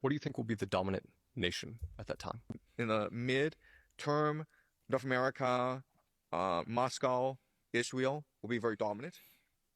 What do you think will be the dominant nation at that time? In the mid-term, North America, Moscow, Israel will be very dominant.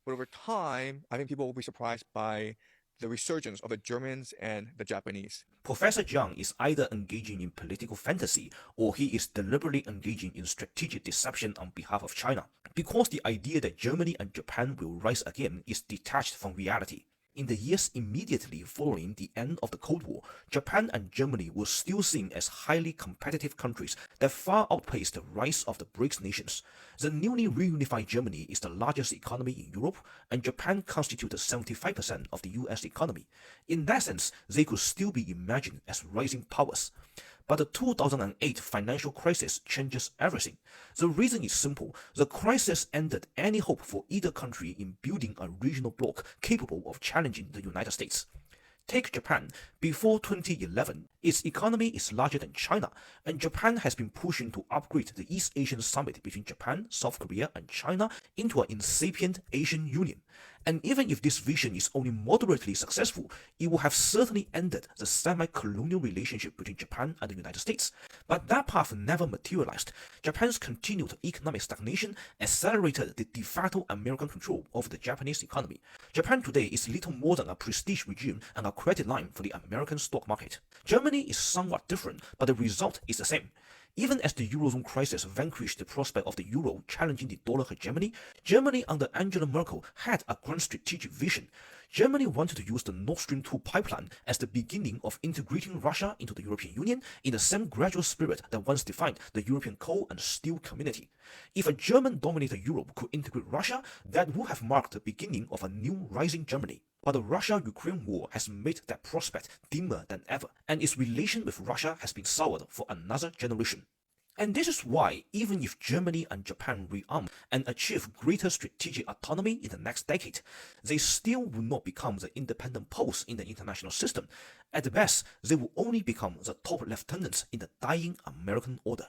But over time, I think people will be surprised by the resurgence of the Germans and the Japanese. Professor Jiang is either engaging in political fantasy or he is deliberately engaging in strategic deception on behalf of China, because the idea that Germany and Japan will rise again is detached from reality. In the years immediately following the end of the Cold War, Japan and Germany were still seen as highly competitive countries that far outpaced the rise of the BRICS nations. The newly reunified Germany is the largest economy in Europe, and Japan constituted 75% of the US economy. In that sense, they could still be imagined as rising powers. But the 2008 financial crisis changes everything. The reason is simple. The crisis ended any hope for either country in building a regional bloc capable of challenging the United States. Take Japan. Before 2011, its economy is larger than China, and Japan has been pushing to upgrade the East Asian Summit between Japan, South Korea, and China into an incipient Asian Union. And even if this vision is only moderately successful, it would have certainly ended the semi-colonial relationship between Japan and the United States. But that path never materialized. Japan's continued economic stagnation accelerated the de facto American control over the Japanese economy. Japan today is little more than a prestige regime and a credit line for the American stock market. Germany is somewhat different, but the result is the same. Even as the Eurozone crisis vanquished the prospect of the euro challenging the dollar hegemony, Germany under Angela Merkel had a grand strategic vision. Germany wanted to use the Nord Stream 2 pipeline as the beginning of integrating Russia into the European Union in the same gradual spirit that once defined the European coal and steel community. If a German-dominated Europe could integrate Russia, that would have marked the beginning of a new rising Germany. But the Russia-Ukraine war has made that prospect dimmer than ever, and its relation with Russia has been soured for another generation. And this is why, even if Germany and Japan rearm and achieve greater strategic autonomy in the next decade, they still will not become the independent poles in the international system. At best, they will only become the top lieutenants in the dying American order.